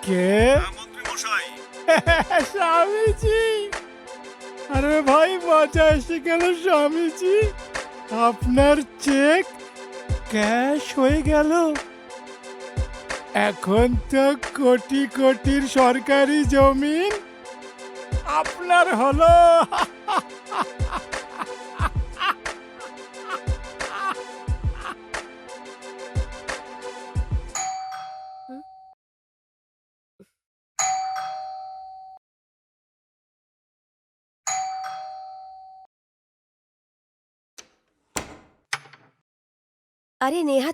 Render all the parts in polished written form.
কে? মন্ত্রী মশাই। স্বামীজি, আরে ভাই মজা এসে গেল স্বামীজি। আপনার চেক ক্যাশ হয়ে গেল। এখন তো কোটি কোটির সরকারি জমিন আপনার হলো। আরে নেহা,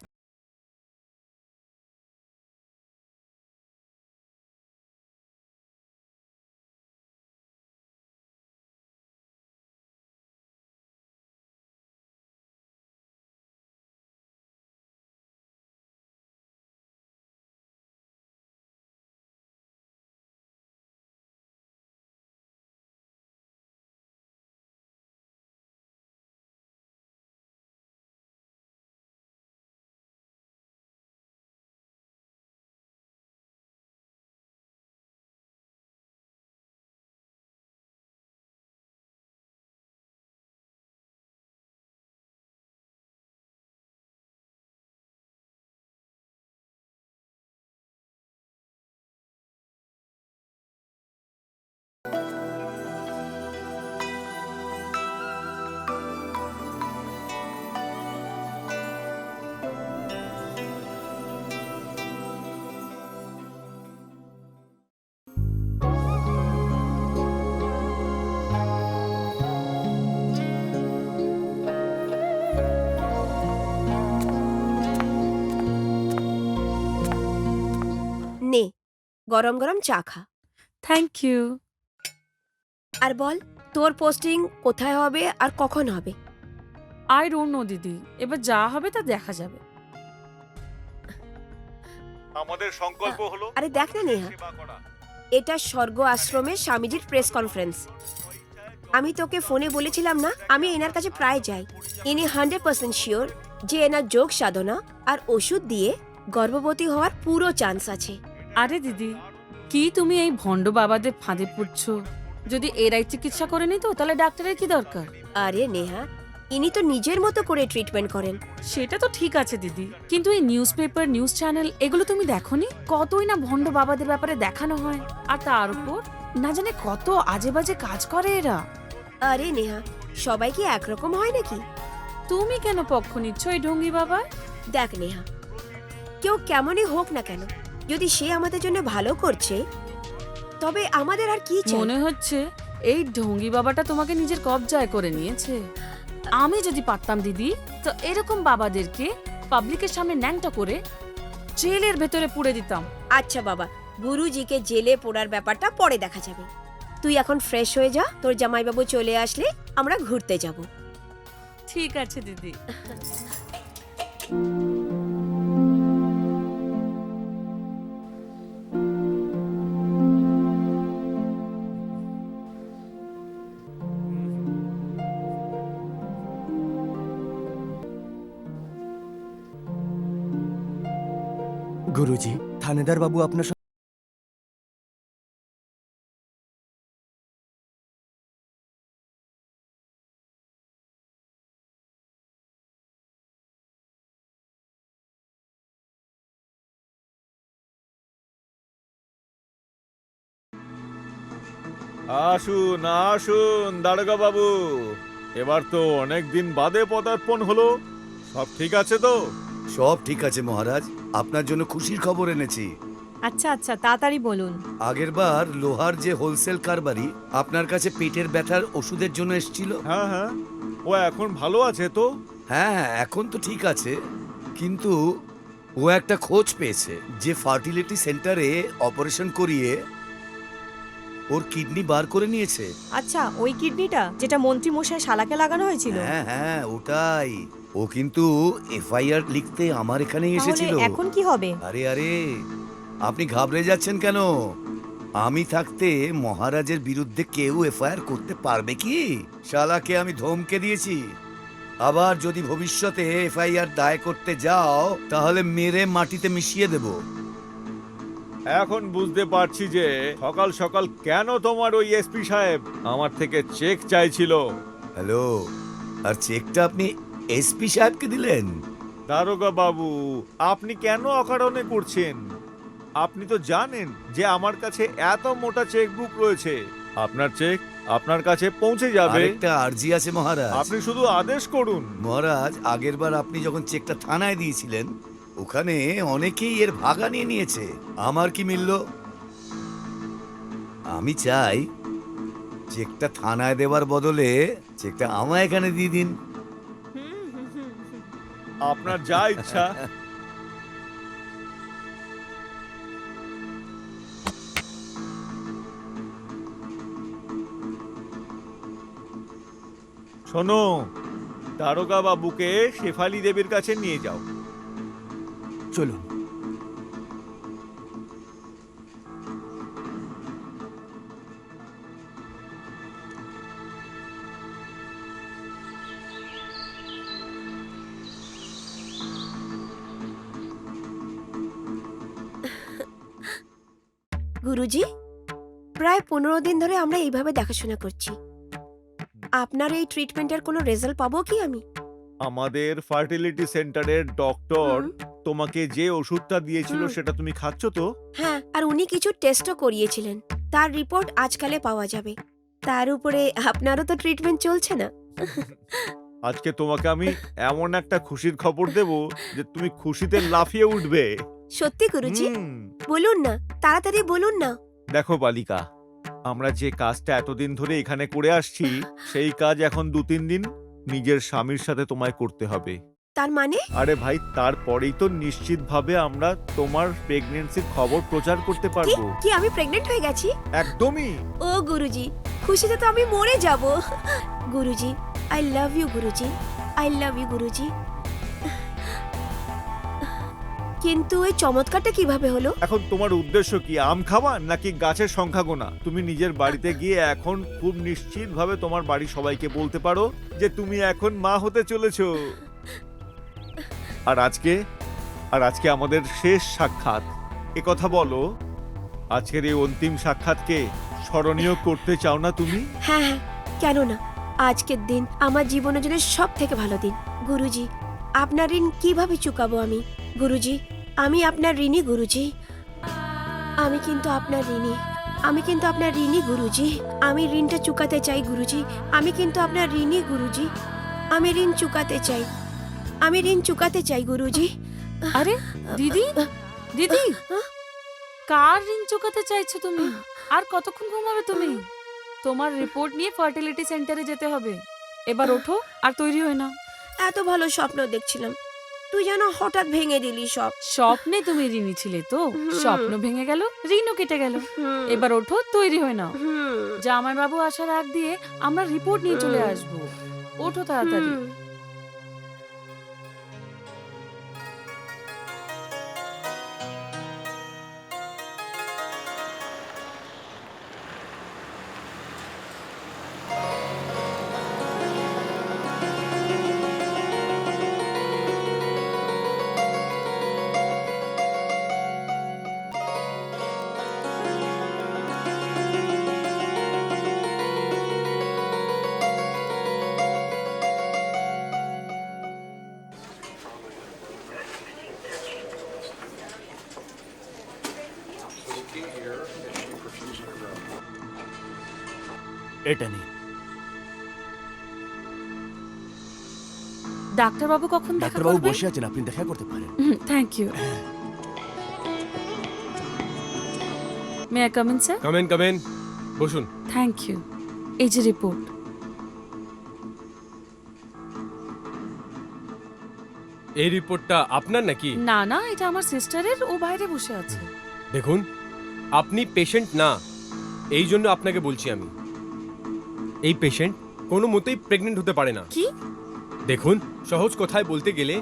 নে গরম গরম চা খা। Thank you. আর বল, তোর পোস্টিং কোথায় হবে আর কখন হবে? আই ডোন্ট নো দিদি, এবার যা হবে তা দেখা যাবে। আমাদের সংকল্প হলো আরে দেখ না নেহা, সেবা করা। এটা স্বর্গ আশ্রমে স্বামীজির প্রেস কনফারেন্স। আমি তোকে ফোনে বলেছিলাম না, আমি এনার কাছে প্রায় যাই। ইনি 100% শিওর যে এনার যোগ সাধনা আর ওষুধ দিয়ে গর্ভবতী হওয়ার পুরো চান্স আছে। আরে দিদি, কি তুমি এই ভণ্ড বাবাদের ফাঁদে পড়ছো? যদি এরাই চিকিৎসা করে নিত তাহলে ডাক্তারের কি দরকার? আরে নেহা, ইনি তো নিজের মতো করে ট্রিটমেন্ট করেন। সেটা তো ঠিক আছে দিদি, কিন্তু এই নিউজ পেপার, নিউজ চ্যানেল এগুলো তুমি দেখোনি? কতই না ভণ্ড বাবাদের ব্যাপারে দেখানো হয়, আর তার উপর না জানে কত আজে বাজে কাজ করে এরা। আরে নেহা, সবাই কি একরকম হয় নাকি? তুমি কেন পক্ষ নিচ্ছ এই ঢঙ্গি বাবার? দেখ নেহা, কেউ কেমনই হোক না কেন, যদি সে আমাদের জন্য ভালো করছে তবে আমাদের আর কি চাই? মনে হচ্ছে এই ঢঙ্গি বাবাটা তোমাকে নিজের কবজায় করে নিয়েছে। আমি যদি পারতাম দিদি, তো এরকম বাবাদেরকে পাবলিকের সামনে ন্যাংটা করে জেলের ভেতরে পুড়ে দিতাম। আচ্ছা বাবা, গুরুজিকে জেলে পোড়ার ব্যাপারটা পরে দেখা যাবে। তুই এখন ফ্রেশ হয়ে যা, তোর জামাইবাবু চলে আসলে আমরা ঘুরতে যাব। ঠিক আছে দিদি। গুরুজি, থানেদার বাবু আপনার আসুন আসুন দারোগা বাবু, এবার তো অনেক দিন বাদে পদার্পণ হলো। সব ঠিক আছে তো? সব ঠিক আছে মহারাজ, আপনার জন্য খুশির খবর এনেছি। আচ্ছা আচ্ছা, তাড়াতাড়ি বলুন। আগেরবার লোহার যে হোলসেল কারবারি আপনার কাছে পেটের ব্যথার ওষুধের জন্য এসেছিল। হ্যাঁ হ্যাঁ, ও এখন ভালো আছে তো? হ্যাঁ এখন তো ঠিক আছে, কিন্তু ও একটা খোঁজ পেয়েছে যে ফার্টিলিটি সেন্টারে অপারেশন করিয়ে ওর কিডনি বার করে নিয়েছে। আচ্ছা, ওই কিডনিটা যেটা মন্ত্রী মশাই শালাকে লাগানো হয়েছিল? হ্যাঁ হ্যাঁ ওটাই। ও কিন্তু এফআইআর লিখতে আমার এখানেই তাহলে এসেছিল। এখন কি হবে? আরে আরে, আপনি ঘাবড়ে যাচ্ছেন কেন? আমি থাকতে মহারাজের বিরুদ্ধে কেউ এফআইআর করতে পারবে কি? শালাকে আমি ধমকে দিয়েছি, আবার যদি ভবিষ্যতে এফআইআর দায় করতে যাও তাহলে মেরে মাটিতে মিশিয়ে দেব। এখন বুঝতে পারছি যে সকাল সকাল কেন তোমার ওই এসপি সাহেব আমার থেকে চেক চাইছিল। হ্যালো, আর চেকটা আপনি এসপি সাহেবকে দিলেন? দারোগা বাবু, আপনি কেন অকারণে করছেন? আপনি তো জানেন যে আমার কাছে এত মোটা চেকবুক রয়েছে। আপনার চেক আপনার কাছে পৌঁছে যাবে। আরেকটা আরজি আছে মহারাজ। আপনি শুধু আদেশ করুন। মহারাজ, আগেরবার আপনি যখন চেকটা থানায় দিয়েছিলেন, ওখানে অনেকেই এর ভাগা নিয়ে নিয়েছে। আমার কি মিলল? আমি চাই চেকটা থানায় দেওয়ার বদলে চেকটা আমায় এখানে দিয়ে দিন। আপনার যা ইচ্ছা। শোনো, দারোগা বাবুকে শেফালি দেবীর কাছে নিয়ে যাও। চলুন। গুরুজি, প্রায় 15 দিন ধরে আমরা এইভাবে দেখাশোনা করছি। আপনার এই ট্রিটমেন্টের কোনো রেজাল্ট পাবো কি আমি? আমাদের ফার্টিলিটি সেন্টারের ডক্টর হুম। তোমাকে যে ওষুধটা দিয়েছিল হুম। সেটা তুমি খাচ্ছ তো? হ্যাঁ, আর উনি কিছু টেস্টও করিয়েছিলেন। তার রিপোর্ট আজকালে পাওয়া যাবে। তার উপরে আপনারও তো ট্রিটমেন্ট চলছে না। আজকে তোমাকে আমি এমন একটা খুশির খবর দেব যে তুমি খুশিতে লাফিয়ে উঠবে। সত্যি গুরুজি? হুম। বলুন না, তাড়াতাড়ি বলুন না। দেখো বালিকা, আমরা যে কাজটা এতদিন ধরে এখানে করে আসছি সেই কাজ এখন 2-3 দিন নিজের স্বামীর সাথে তোমায় করতে হবে। তার মানে? আরে ভাই, তারপরেই তো নিশ্চিতভাবে আমরা তোমার প্রেগন্যান্সির খবর প্রচার করতে কি পারবো। কি আমি প্রেগনেন্ট হয়ে গেছি? একদমই। ও গুরুজি, খুশিতে তো আমি মরে যাব। Guruji, I love you Guruji, I love you Guruji. কিন্তু এই চমৎকারটা কিভাবে হলো? এখন তোমার উদ্দেশ্য কি, আম খাওয়া নাকি গাছের সংখ্যা গোনা? তুমি নিজের বাড়িতে গিয়ে এখন খুব নিশ্চিতভাবে তোমার বাড়ির সবাইকে বলতে পারো যে তুমি এখন মা হতে চলেছো। আর আজকে আমাদের শেষ সাক্ষাৎ। এ কথা বলো, আজকের এই অন্তিম সাক্ষাৎকে স্মরণীয় করতে চাও না তুমি? হ্যাঁ হ্যাঁ, কেন না। আজকের দিন আমার জীবনের জন্য সব থেকে ভালো দিন। গুরুজি, আপনার ঋণ কিভাবে চুকাবো আমি? গুরুজি, আমি আপনার ঋণী গুরুজি। আমি কিন্তু আপনার ঋণী। আমি কিন্তু আপনার ঋণী গুরুজি। আমি ঋণটা চুকাতে চাই গুরুজি। আমি কিন্তু আপনার ঋণী গুরুজি। আমি ঋণ চুকাতে চাই। আমি ঋণ চুকাতে চাই গুরুজি। আরে দিদি, দিদি, কার ঋণ চুকাতে চাইছো তুমি? আর কতক্ষণ ঘুমাবে তুমি? তোমার রিপোর্ট নিয়ে ফার্টিলিটি সেন্টারে যেতে হবে। এবার ওঠো আর তৈরি হয়ে নাও। এত ভালো স্বপ্ন দেখছিলাম, তুই যেন হঠাৎ ভেঙে দিলি সব। স্বপ্নে তুমি ঋণী ছিলে তো, স্বপ্ন ভেঙে গেল, ঋণও কেটে গেল। এবার ওঠো, তৈরি হয়ে নাও। জামাই বাবু আসার আগ দিয়ে আমরা রিপোর্ট নিয়ে চলে আসবো। ওঠো তাড়াতাড়ি। এটা নিন। ডাক্তারবাবু কখন দেখা ডাক্তারবাবু করবেন? বসে আছেন, আপনি দেখা করতে পারেন। Thank you. May I come in sir? Come in বসুন। Thank you. এই যে রিপোর্ট। এই রিপোর্টটা আপনার নাকি? না না, এটা আমার সিস্টারের, ও বাইরে বসে আছে। দেখুন, আপনি পেশেন্ট না, এই জন্য আপনাকে বলছি আমি। এই পেশেন্ট কোনো মতেই প্রেগনেন্ট হতে পারে না। কি? দেখুন, সহজ কথায় বলতে গেলে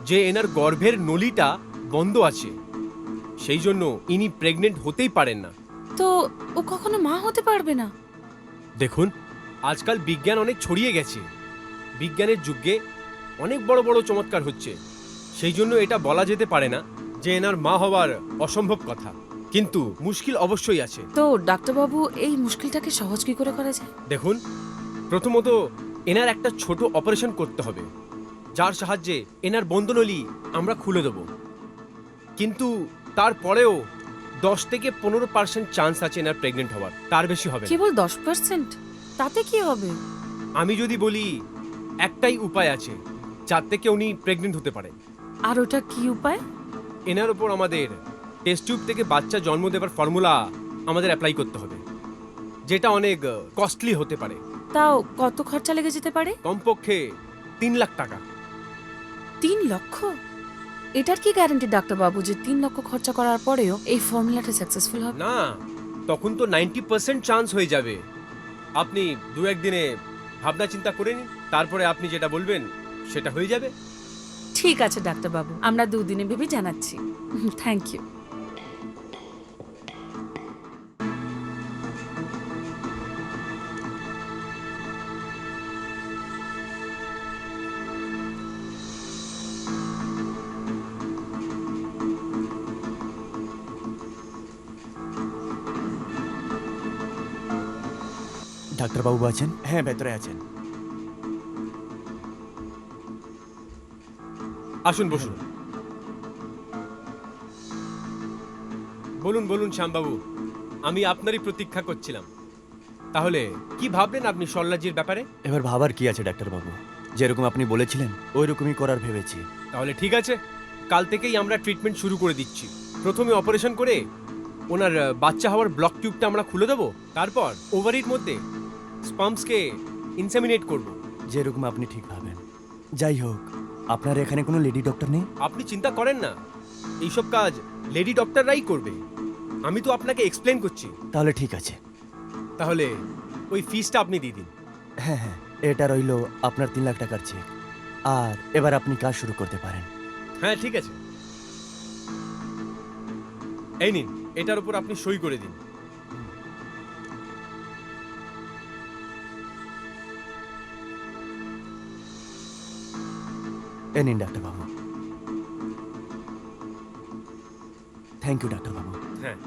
যে এনার গর্ভের নলিটা বন্ধ আছে, সেই জন্য ইনি প্রেগনেন্ট হতেই পারেন না। তো ও কখনো মা হতে পারবে না? দেখুন, আজকাল বিজ্ঞান অনেক ছড়িয়ে গেছে। বিজ্ঞানের যুগে অনেক বড় বড় চমৎকার হচ্ছে, সেই জন্য এটা বলা যেতে পারে না যে এনার মা হওয়ার অসম্ভব কথা। কিন্তু মুশকিল অবশ্যই আছে। তো ডাক্তারবাবু এই মুশকিলটাকে সহজ কি করে করা যায়? দেখুন, প্রথমত এনার একটা ছোট অপারেশন করতে হবে, যার সাহায্যে এনার বন্ধনলী আমরা খুলে দেব। কিন্তু তারপরেও 10 থেকে 15% চান্স আছে এনার প্রেগনেন্ট হওয়ার, তার বেশি হবে না। কেবল 10%? তাতে কি হবে? আমি যদি বলি একটাই উপায় আছে যার থেকে উনি প্রেগনেন্ট হতে পারেন। আর ওটা কি উপায়? এনার উপর আমাদের টেস্ট টিউব থেকে বাচ্চা জন্ম দেবার ফর্মুলা আমাদের অ্যাপ্লাই করতে হবে, যেটা অনেক কস্টলি হতে পারে। তাও কত খরচা লেগে যেতে পারে? কমপক্ষে 3 লাখ টাকা। 3 লক্ষ? এটার কি গ্যারান্টি ডাক্তারবাবু যে 3 লক্ষ খরচা করার পরেও এই ফর্মুলাটা সাকসেসফুল হবে? না, তখন তো 90% চান্স হয়ে যাবে। আপনি 2-1 দিনে ভাবনা চিন্তা করে নিন, তারপরে আপনি যেটা বলবেন সেটা হয়ে যাবে। ঠিক আছে ডাক্তারবাবু, আমরা 2 দিনে ভেবে জানাচ্ছি। Thank you. ডাক্তারবাবু আছেন? হ্যাঁ, ভেতরে আছেন। আসুন, বসুন। বলুন বলুন শ্যামবাবু, আমি আপনারই প্রতীক্ষা করছিলাম। তাহলে কি ভাবলেন আপনি সল্লাজির ব্যাপারে? এবার ভাবার কি আছে ডাক্তারবাবু, যেরকম আপনি বলেছিলেন ওই রকমই করার ভেবেছি। তাহলে ঠিক আছে, কাল থেকেই আমরা ট্রিটমেন্ট শুরু করে দিচ্ছি। প্রথমে অপারেশন করে ওনার বাচ্চা হওয়ার ব্লক টিউবটা আমরা খুলে দেবো, তারপর ওভারির মধ্যে স্পাম্পসকে ইনসেমিনেট করব। যেরকম আপনি ঠিক ভাবেন। যাই হোক, আপনার এখানে কোনো লেডি ডক্টর নেই? আপনি চিন্তা করেন না, এইসব কাজ লেডি ডক্টররাই করবে। আমি তো আপনাকে এক্সপ্লেন করছি। তাহলে ঠিক আছে। তাহলে ওই ফিসটা আপনি দিয়ে দিন। হ্যাঁ হ্যাঁ, এটা রইলো আপনার 3 লাখ টাকার চেক। আর এবার আপনি কাজ শুরু করতে পারেন। হ্যাঁ ঠিক আছে, এই নিন, এটার উপর আপনি সই করে দিন। এ নিন ডাক্তারবাবু। থ্যাংক ইউ ডাক্তারবাবু। হ্যাঁ।